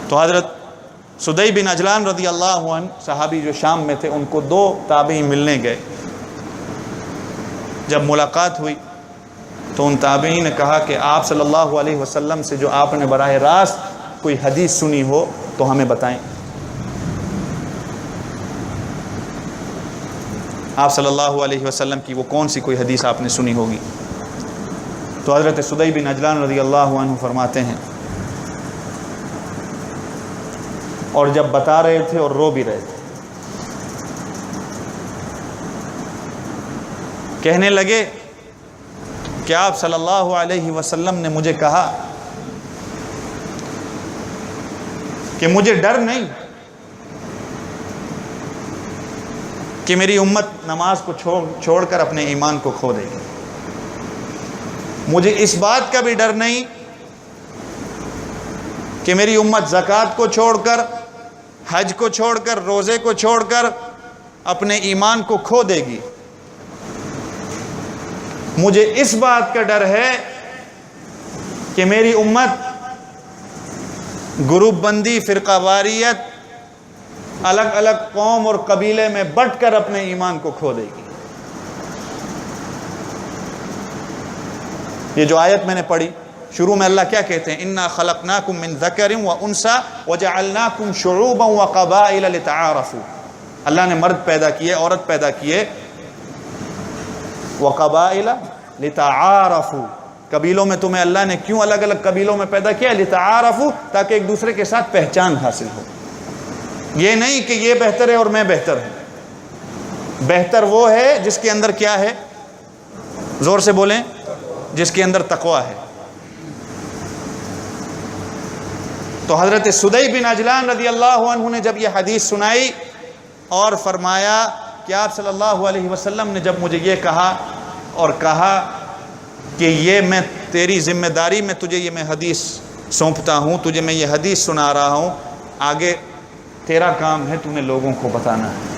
تو حضرت سدی بن عجلان رضی اللہ عنہ صحابی جو شام میں تھے، ان کو دو تابعی ملنے گئے. جب ملاقات ہوئی تو ان تابعین نے کہا کہ آپ صلی اللہ علیہ وسلم سے جو آپ نے براہ راست کوئی حدیث سنی ہو تو ہمیں بتائیں. آپ صلی اللہ علیہ وسلم کی وہ کون سی کوئی حدیث آپ نے سنی ہوگی؟ تو حضرت سدی بن عجلان رضی اللہ عنہ فرماتے ہیں، اور جب بتا رہے تھے اور رو بھی رہے تھے، کہنے لگے کہ آپ صلی اللہ علیہ وسلم نے مجھے کہا کہ مجھے ڈر نہیں کہ میری امت نماز کو چھوڑ کر اپنے ایمان کو کھو دے گی. مجھے اس بات کا بھی ڈر نہیں کہ میری امت زکوٰۃ کو چھوڑ کر، حج کو چھوڑ کر، روزے کو چھوڑ کر اپنے ایمان کو کھو دے گی. مجھے اس بات کا ڈر ہے کہ میری امت گروپ بندی، فرقہ واریت، الگ الگ قوم اور قبیلے میں بٹ کر اپنے ایمان کو کھو دے گی. یہ جو آیت میں نے پڑھی، شروع میں اللہ کیا کہتے ہیں؟ انا خلقناکم من ذکر و انثی وجعلناکم شعوبا وقبائل لتعارفوا. اللہ نے مرد پیدا کیے، عورت پیدا کیے، وقبائل لتعارفوا. قبیلوں میں تمہیں اللہ نے کیوں الگ الگ قبیلوں میں پیدا کیا؟ لتعارفوا، تاکہ ایک دوسرے کے ساتھ پہچان حاصل ہو. یہ نہیں کہ یہ بہتر ہے اور میں بہتر ہوں. بہتر وہ ہے جس کے اندر کیا ہے؟ زور سے بولیں، جس کے اندر تقوی ہے. تو حضرت سدی بن عجلان رضی اللہ عنہ نے جب یہ حدیث سنائی اور فرمایا کہ آپ صلی اللہ علیہ وسلم نے جب مجھے یہ کہا اور کہا کہ یہ میں تیری ذمہ داری میں تجھے یہ میں حدیث سونپتا ہوں، تجھے میں یہ حدیث سنا رہا ہوں، آگے تیرا کام ہے تو نے لوگوں کو بتانا ہے۔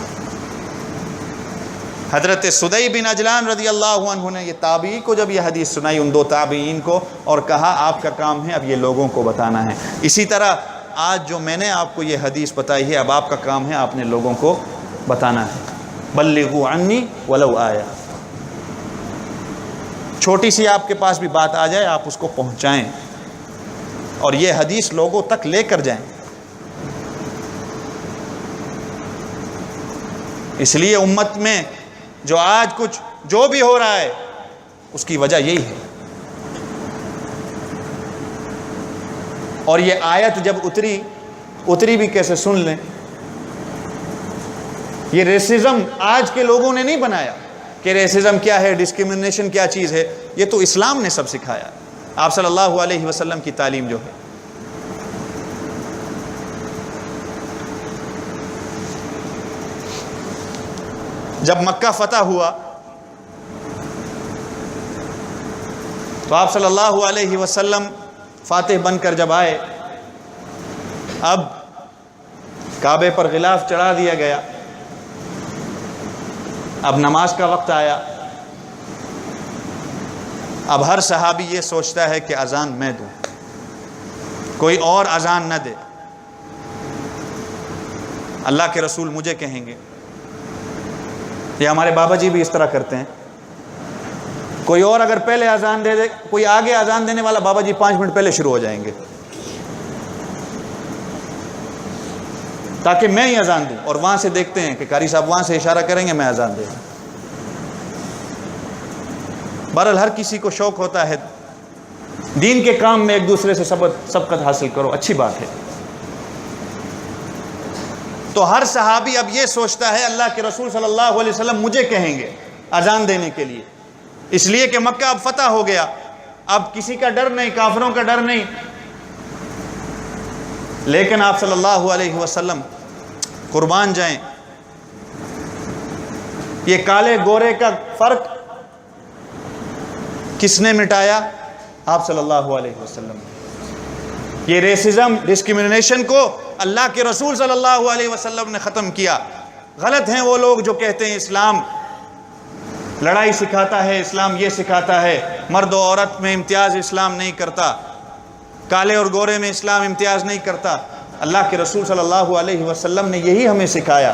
حضرت سدی بن اجلان رضی اللہ عنہ نے یہ تابعی کو جب یہ حدیث سنائی، ان دو تابعین کو، اور کہا آپ کا کام ہے اب یہ لوگوں کو بتانا ہے۔ اسی طرح آج جو میں نے آپ کو یہ حدیث بتائی ہے، اب آپ کا کام ہے آپ نے لوگوں کو بتانا ہے۔ بلغوا عنی ولو آیا، چھوٹی سی آپ کے پاس بھی بات آ جائے آپ اس کو پہنچائیں اور یہ حدیث لوگوں تک لے کر جائیں۔ اس لیے امت میں جو آج کچھ جو بھی ہو رہا ہے اس کی وجہ یہی ہے۔ اور یہ آیت جب اتری بھی کیسے، سن لیں، یہ ریسزم آج کے لوگوں نے نہیں بنایا کہ ریسزم کیا ہے، ڈسکریمنیشن کیا چیز ہے، یہ تو اسلام نے سب سکھایا، آپ صلی اللہ علیہ وسلم کی تعلیم جو ہے۔ جب مکہ فتح ہوا تو آپ صلی اللہ علیہ وسلم فاتح بن کر جب آئے، اب کعبے پر غلاف چڑھا دیا گیا، اب نماز کا وقت آیا، اب ہر صحابی یہ سوچتا ہے کہ اذان میں دوں، کوئی اور اذان نہ دے، اللہ کے رسول مجھے کہیں گے۔ یہ ہمارے بابا جی بھی اس طرح کرتے ہیں، کوئی اور اگر پہلے اذان دے دے، کوئی آگے اذان دینے والا، بابا جی 5 منٹ پہلے شروع ہو جائیں گے تاکہ میں ہی اذان دوں، اور وہاں سے دیکھتے ہیں کہ قاری صاحب وہاں سے اشارہ کریں گے، میں اذان دے دوں۔ بہرحال ہر کسی کو شوق ہوتا ہے دین کے کام میں ایک دوسرے سے سبقت حاصل کرو، اچھی بات ہے۔ تو ہر صحابی اب یہ سوچتا ہے اللہ کے رسول صلی اللہ علیہ وسلم مجھے کہیں گے اذان دینے کے لیے، اس لیے کہ مکہ اب فتح ہو گیا، اب کسی کا ڈر نہیں، کافروں کا ڈر نہیں۔ لیکن آپ صلی اللہ علیہ وسلم قربان جائیں، یہ کالے گورے کا فرق کس نے مٹایا؟ آپ صلی اللہ علیہ وسلم۔ یہ ریسزم، ڈسکریمنیشن کو اللہ کے رسول صلی اللہ علیہ وسلم نے ختم کیا۔ غلط ہیں وہ لوگ جو کہتے ہیں اسلام لڑائی سکھاتا ہے، اسلام یہ سکھاتا ہے، مرد و عورت میں امتیاز اسلام نہیں کرتا، کالے اور گورے میں اسلام امتیاز نہیں کرتا۔ اللہ کے رسول صلی اللہ علیہ وسلم نے یہی ہمیں سکھایا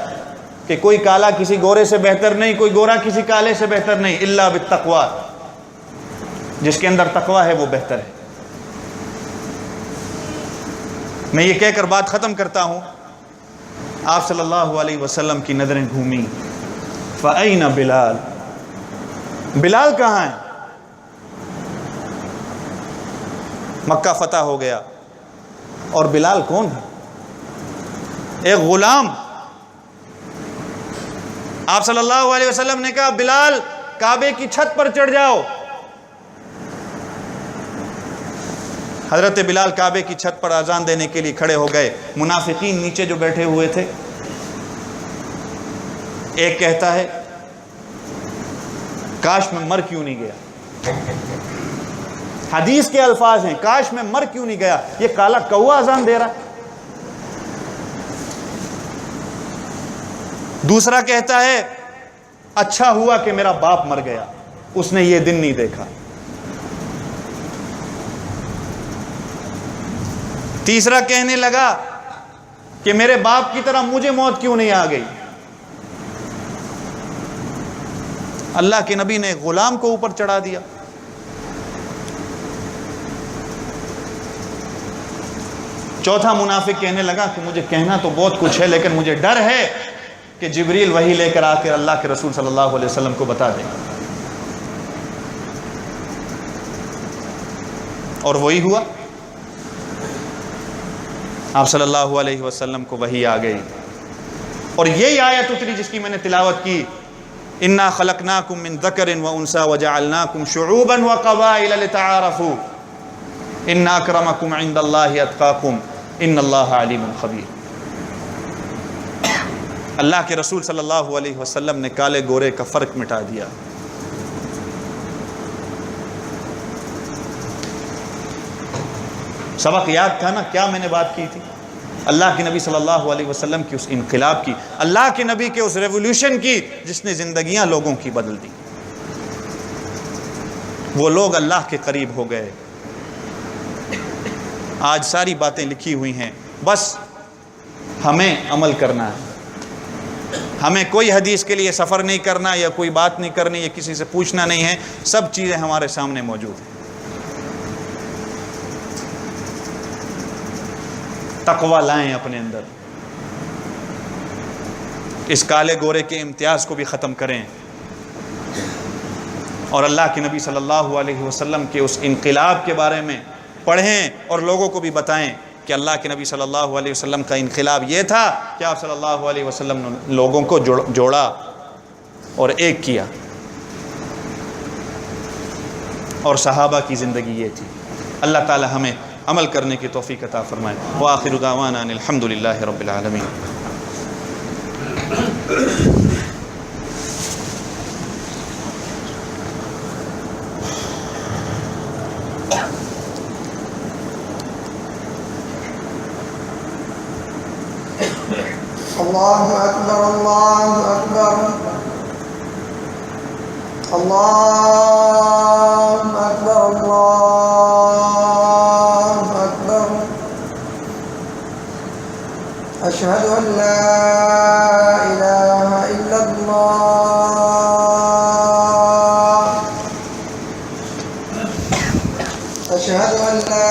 کہ کوئی کالا کسی گورے سے بہتر نہیں، کوئی گورا کسی کالے سے بہتر نہیں، الا بالتقوی، جس کے اندر تقوی ہے وہ بہتر ہے۔ میں یہ کہہ کر بات ختم کرتا ہوں، آپ صلی اللہ علیہ وسلم کی نظریں گھومی، فَأَيْنَ بلال، بلال کہاں ہے؟ مکہ فتح ہو گیا، اور بلال کون ہے؟ ایک غلام۔ آپ صلی اللہ علیہ وسلم نے کہا بلال کعبے کی چھت پر چڑھ جاؤ۔ حضرت بلال کعبے کی چھت پر اذان دینے کے لیے کھڑے ہو گئے۔ منافقین نیچے جو بیٹھے ہوئے تھے، ایک کہتا ہے کاش میں مر کیوں نہیں گیا، حدیث کے الفاظ ہیں، کاش میں مر کیوں نہیں گیا، یہ کالا کوا اذان دے رہا۔ دوسرا کہتا ہے اچھا ہوا کہ میرا باپ مر گیا، اس نے یہ دن نہیں دیکھا۔ تیسرا کہنے لگا کہ میرے باپ کی طرح مجھے موت کیوں نہیں آ گئی۔ اللہ کے نبی نے غلام کو اوپر چڑھا دیا۔ چوتھا منافق کہنے لگا کہ مجھے کہنا تو بہت کچھ ہے، لیکن مجھے ڈر ہے کہ جبریل وحی لے کر آ کر اللہ کے رسول صلی اللہ علیہ وسلم کو بتا دے۔ اور وہی ہوا، آپ صلی اللہ علیہ وسلم کو وحی آ گئی، اور یہی آیت اتری جس کی میں نے تلاوت کی، اِنَّا خَلَقْنَاكُم مِّن ذَكَرٍ وَأُنثَىٰ وَجَعَلْنَاكُمْ شُعُوبًا وَقَبَائِلَ لِتَعَارَفُوا إِنَّ أَكْرَمَكُمْ عِندَ اللَّهِ أَتْقَاكُمْ إِنَّ اللَّهَ عَلِيمٌ خَبِيرٌ۔ اللہ کے رسول صلی اللہ علیہ وسلم نے کالے گورے کا فرق مٹا دیا۔ سبق یاد تھا نا، کیا میں نے بات کی تھی؟ اللہ کے نبی صلی اللہ علیہ وسلم کی اس انقلاب کی، اللہ کے نبی کے اس ریولوشن کی جس نے زندگیاں لوگوں کی بدل دی۔ وہ لوگ اللہ کے قریب ہو گئے۔ آج ساری باتیں لکھی ہوئی ہیں، بس ہمیں عمل کرنا ہے۔ ہمیں کوئی حدیث کے لیے سفر نہیں کرنا، یا کوئی بات نہیں کرنی، یا کسی سے پوچھنا نہیں ہے، سب چیزیں ہمارے سامنے موجود ہیں۔ تقوی لائیں اپنے اندر، اس کالے گورے کے امتیاز کو بھی ختم کریں، اور اللہ کے نبی صلی اللہ علیہ وسلم کے اس انقلاب کے بارے میں پڑھیں اور لوگوں کو بھی بتائیں کہ اللہ کے نبی صلی اللہ علیہ وسلم کا انقلاب یہ تھا کہ آپ صلی اللہ علیہ وسلم نے لوگوں کو جوڑا اور ایک کیا، اور صحابہ کی زندگی یہ تھی۔ اللہ تعالی ہمیں عمل کرنے کی توفیق عطا فرمائے۔ وآخر دعوانا ان الحمد للہ رب العالمین۔ اللہ اکبر، اللہ اکبر، اللہ اکبر، اللہ اکبر۔ اشہد ان لا الہ الا اللہ، اشہد ان لا